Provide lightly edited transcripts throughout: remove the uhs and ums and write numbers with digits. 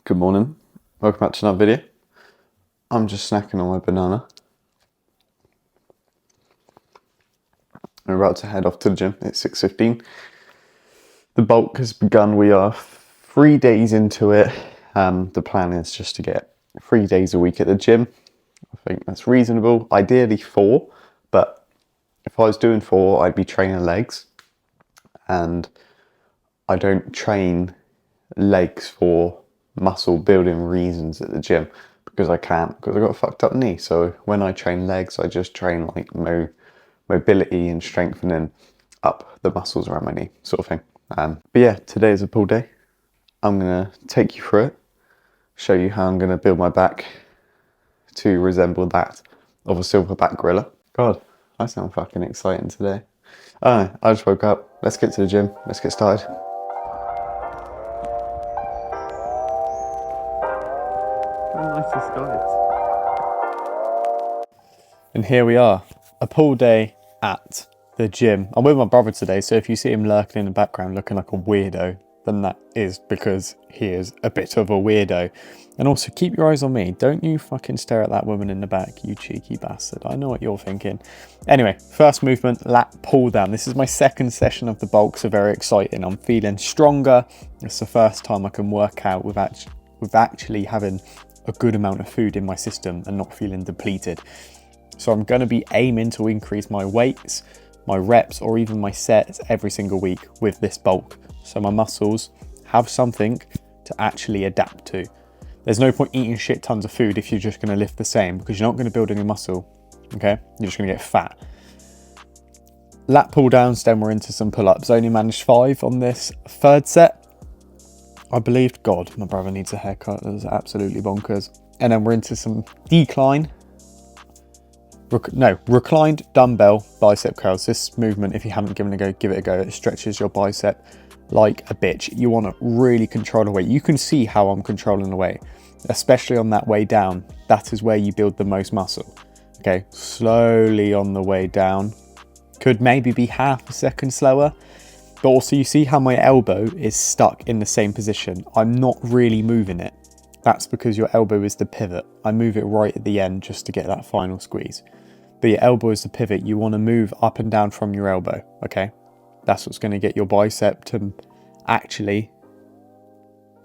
Good morning, welcome back to another video. I'm just snacking on my banana. We're about to head off to the gym. It's 6:15. The bulk has begun. We are 3 days into it. The plan is just to get 3 days a week at the gym. I think that's reasonable. Ideally 4, but if I was doing 4, I'd be training legs. And I don't train legs for muscle building reasons at the gym because I can't, because I've got a fucked up knee. So when I train legs, I just train like mobility and strengthening up the muscles around my knee, sort of thing. But yeah, today is a pull day. I'm gonna take you through it, show you how I'm gonna build my back to resemble that of a silverback gorilla. God, I sound fucking exciting today. I just woke up. Let's get to the gym. Let's get started. How nice the sky is. And here we are, a pull day at the gym. I'm with my brother today, so if you see him lurking in the background looking like a weirdo, then that is because he is a bit of a weirdo. And also, keep your eyes on me. Don't you fucking stare at that woman in the back, you cheeky bastard. I know what you're thinking. Anyway, first movement, lat pull down. This is my second session of the bulk, so very exciting. I'm feeling stronger. It's the first time I can work out with actually having a good amount of food in my system and not feeling depleted. So I'm going to be aiming to increase my weights, my reps, or even my sets every single week with this bulk. So my muscles have something to actually adapt to. There's no point eating shit tons of food if you're just going to lift the same, because you're not going to build any muscle, okay? You're just going to get fat. Lat pull downs, then we're into some pull-ups. I only managed 5 on this third set, I believe. God, my brother needs a haircut. That was absolutely bonkers. And then we're into some reclined dumbbell bicep curls. This movement, if you haven't given it a go, give it a go. It stretches your bicep like a bitch. You want to really control the weight. You can see how I'm controlling the weight, especially on that way down. That is where you build the most muscle. Okay, slowly on the way down. Could maybe be half a second slower. But also you see how my elbow is stuck in the same position. I'm not really moving it. That's because your elbow is the pivot. I move it right at the end just to get that final squeeze. But your elbow is the pivot. You want to move up and down from your elbow, okay? That's what's going to get your bicep to actually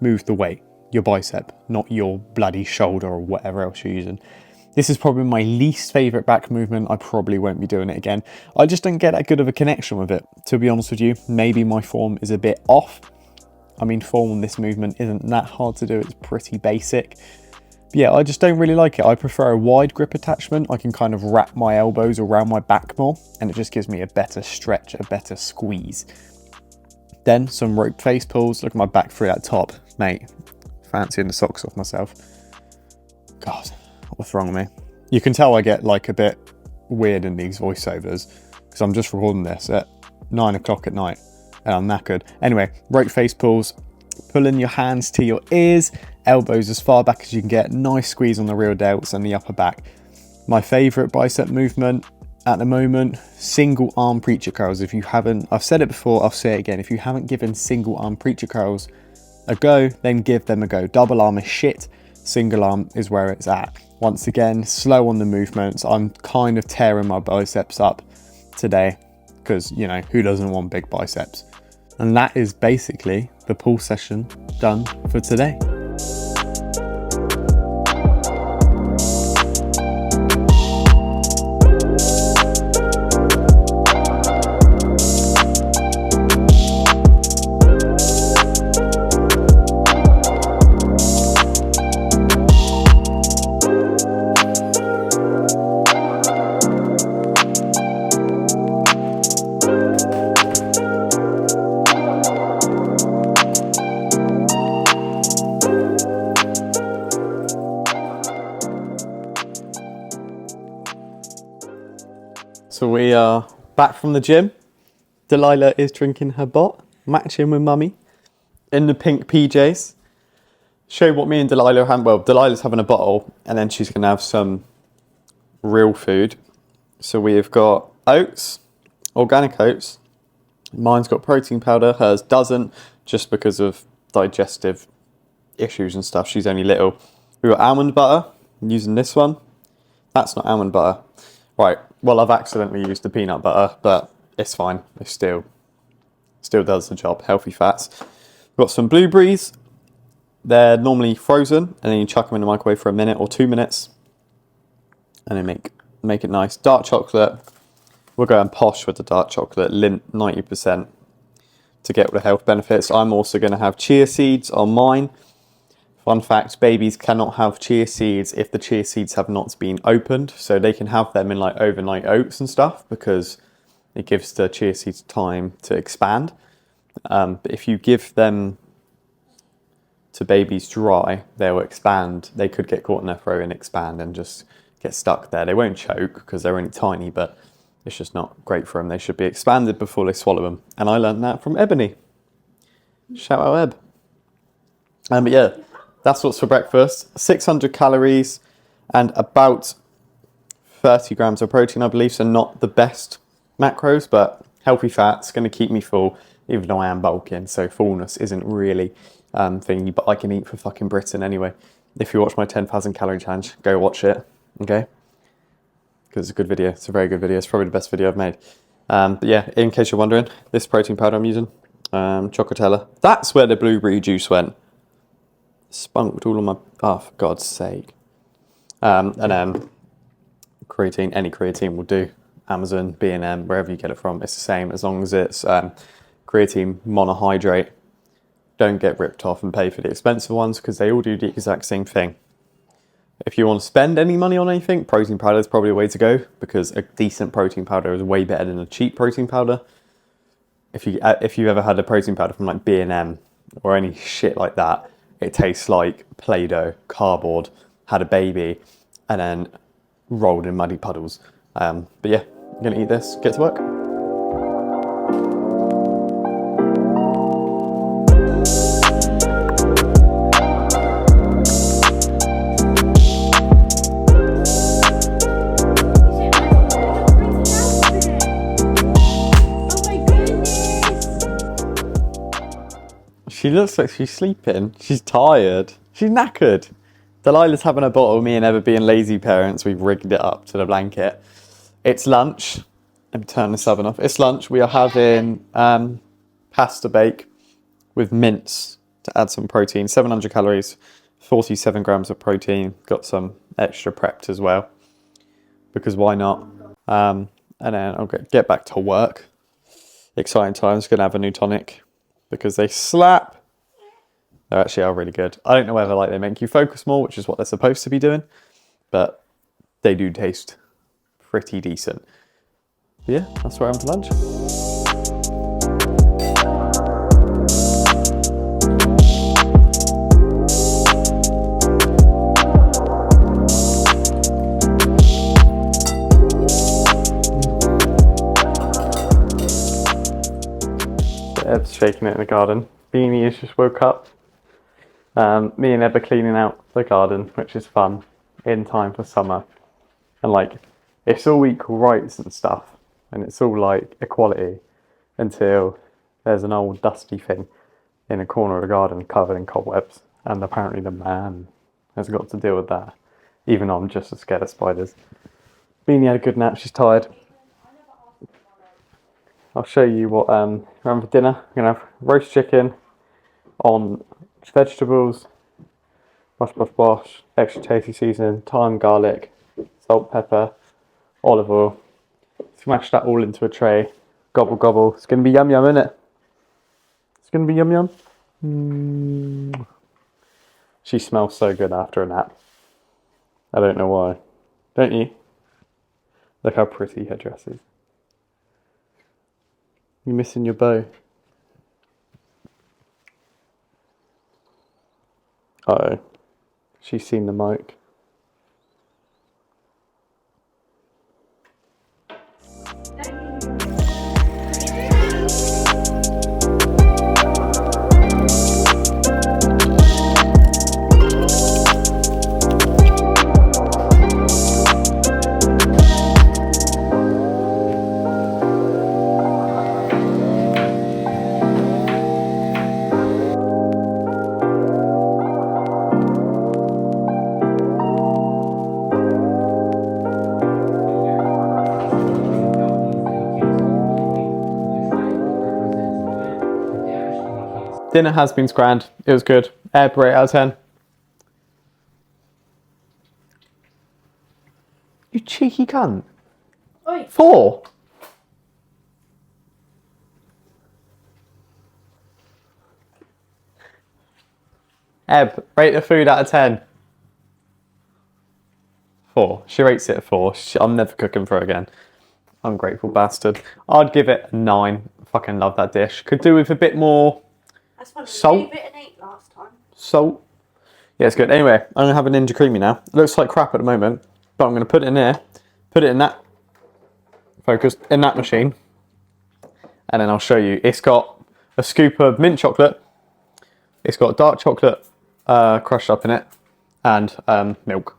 move the weight. Your bicep, not your bloody shoulder or whatever else you're using. This is probably my least favourite back movement. I probably won't be doing it again. I just don't get that good of a connection with it, to be honest with you. Maybe my form is a bit off. I mean, form on this movement isn't that hard to do. It's pretty basic. But yeah, I just don't really like it. I prefer a wide grip attachment. I can kind of wrap my elbows around my back more, and it just gives me a better stretch, a better squeeze. Then some rope face pulls. Look at my back through that top, mate. Fancying the socks off myself. God. What's wrong with me? You can tell I get like a bit weird in these voiceovers because I'm just recording this at 9 o'clock at night and I'm knackered. Anyway, rope face pulls, pulling your hands to your ears, elbows as far back as you can get, nice squeeze on the rear delts and the upper back. My favourite bicep movement at the moment, single arm preacher curls. If you haven't, I've said it before, I'll say it again. If you haven't given single arm preacher curls a go, then give them a go. Double arm is shit. Single arm is where it's at. Once again, slow on the movements. I'm kind of tearing my biceps up today because, you know, who doesn't want big biceps? And that is basically the pull session done for today. So we are back from the gym. Delilah is drinking her bot, matching with mummy in the pink PJs. Show what me and Delilah have. Well, Delilah's having a bottle and then she's going to have some real food. So we have got oats, organic oats. Mine's got protein powder, hers doesn't, just because of digestive issues and stuff. She's only little. We've got almond butter. I'm using this one. That's not almond butter. Right, well, I've accidentally used the peanut butter, but it's fine. It still does the job. Healthy fats. We've got some blueberries. They're normally frozen, and then you chuck them in the microwave for a minute or 2 minutes, and then make it nice. Dark chocolate. We're going posh with the dark chocolate, Lindt 90%, to get all the health benefits. I'm also going to have chia seeds on mine. Fun fact, babies cannot have chia seeds if the chia seeds have not been opened. So they can have them in like overnight oats and stuff because it gives the chia seeds time to expand. But if you give them to babies dry, they'll expand. They could get caught in their throat and expand and just get stuck there. They won't choke because they're only tiny, but it's just not great for them. They should be expanded before they swallow them. And I learned that from Ebony. Shout out Eb. But yeah, that's what's for breakfast. 600 calories and about 30 grams of protein, I believe. So not the best macros, but healthy fats, going to keep me full, even though I am bulking. So fullness isn't really thingy, but I can eat for fucking Britain anyway. If you watch my 10,000 calorie challenge, go watch it, okay? Because it's a good video. It's a very good video. It's probably the best video I've made. But yeah, in case you're wondering, this protein powder I'm using, Chocolatella. That's where the blueberry juice went. Spunked all on my... Oh, for God's sake. And then creatine. Any creatine will do. Amazon, B&M, wherever you get it from. It's the same as long as it's creatine monohydrate. Don't get ripped off and pay for the expensive ones because they all do the exact same thing. If you want to spend any money on anything, protein powder is probably the way to go because a decent protein powder is way better than a cheap protein powder. If you've ever had a protein powder from like B&M or any shit like that, it tastes like Play-Doh, cardboard, had a baby, and then rolled in muddy puddles. But yeah, I'm gonna eat this, get to work. She looks like she's sleeping. She's tired. She's knackered. Delilah's having a bottle. Me and Eva being lazy parents, we've rigged it up to the blanket. It's lunch. Let me turn this oven off. It's lunch. We are having pasta bake with mince to add some protein. 700 calories, 47 grams of protein. Got some extra prepped as well. Because why not? And then I'll get back to work. Exciting times. Gonna have a new tonic. Because they slap. They actually are really good. I don't know whether like they make you focus more, which is what they're supposed to be doing, but they do taste pretty decent. But yeah, that's what I'm for lunch. Eb's shaking it in the garden. Beanie has just woke up. Me and Eb are cleaning out the garden, which is fun, in time for summer. And like, it's all equal rights and stuff, and it's all like equality until there's an old dusty thing in a corner of the garden covered in cobwebs, and apparently the man has got to deal with that, even though I'm just as scared of spiders. Beanie had a good nap, she's tired. I'll show you what we're having for dinner. I'm going to have roast chicken on vegetables, wash, extra tasty seasoning, thyme, garlic, salt, pepper, olive oil. Smash that all into a tray. Gobble, gobble. It's going to be yum yum, isn't it? It's going to be yum yum. She smells so good after a nap. I don't know why. Don't you? Look how pretty her dress is. You're missing your bow. Uh-oh. She's seen the mic. Dinner has been grand. It was good. Eb, rate out of 10. You cheeky cunt. Oi. 4. Eb, rate the food out of 10. 4. She rates it a 4. I'm never cooking for her again. Ungrateful bastard. I'd give it a 9. Fucking love that dish. Could do with a bit more That's funny. salt. You gave it an 8 last time. Salt. Yeah, it's good. Anyway, I'm going to have a Ninja Creamy now. It looks like crap at the moment, but I'm going to put it in here, put it in that, focus, in that machine, and then I'll show you. It's got a scoop of mint chocolate, it's got dark chocolate crushed up in it, and milk.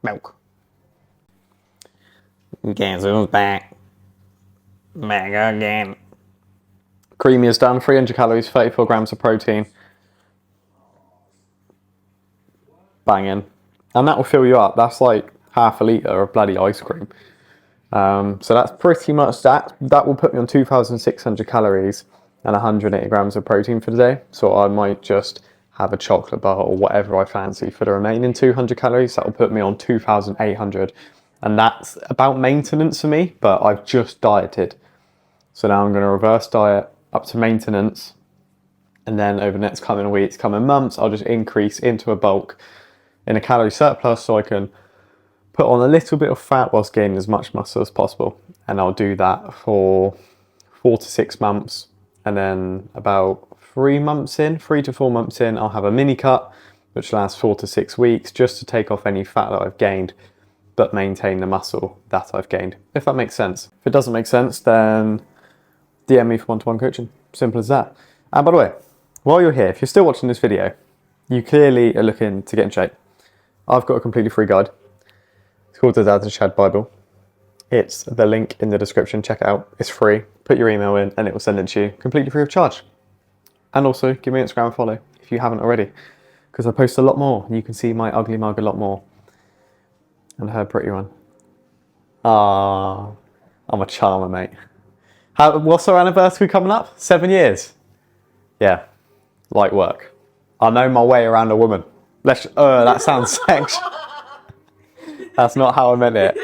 Milk. Guess who's back? Back again. Creamy is done, 300 calories, 34 grams of protein. Banging. And that will fill you up. That's like half a litre of bloody ice cream. So that's pretty much that. That will put me on 2,600 calories and 180 grams of protein for the day. So I might just have a chocolate bar or whatever I fancy for the remaining 200 calories. That will put me on 2,800. And that's about maintenance for me, but I've just dieted. So now I'm going to reverse diet up to maintenance. And then over the next coming weeks, coming months, I'll just increase into a bulk in a calorie surplus so I can put on a little bit of fat whilst gaining as much muscle as possible. And I'll do that for 4 to 6 months. And then about 3 to 4 months in, I'll have a mini cut, which lasts 4 to 6 weeks, just to take off any fat that I've gained, but maintain the muscle that I've gained, if that makes sense. If it doesn't make sense, then DM me for one-to-one coaching. Simple as that. And by the way, while you're here, if you're still watching this video, you clearly are looking to get in shape. I've got a completely free guide. It's called the Dad and Shad Bible. It's the link in the description. Check it out. It's free. Put your email in and it will send it to you completely free of charge. And also give me an Instagram follow if you haven't already, because I post a lot more and you can see my ugly mug a lot more. And her pretty one. Ah, I'm a charmer, mate. What's our anniversary coming up? 7 years. Yeah, light work. I know my way around a woman. That sounds sexual. That's not how I meant it.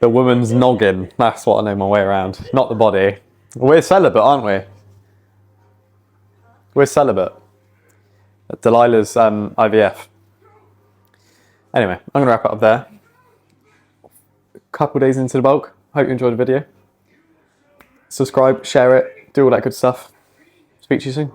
The woman's noggin. That's what I know my way around. Not the body. We're celibate, aren't we? We're celibate. Delilah's IVF. Anyway, I'm going to wrap it up there. A couple days into the bulk. Hope you enjoyed the video. Subscribe, share it, do all that good stuff. Speak to you soon.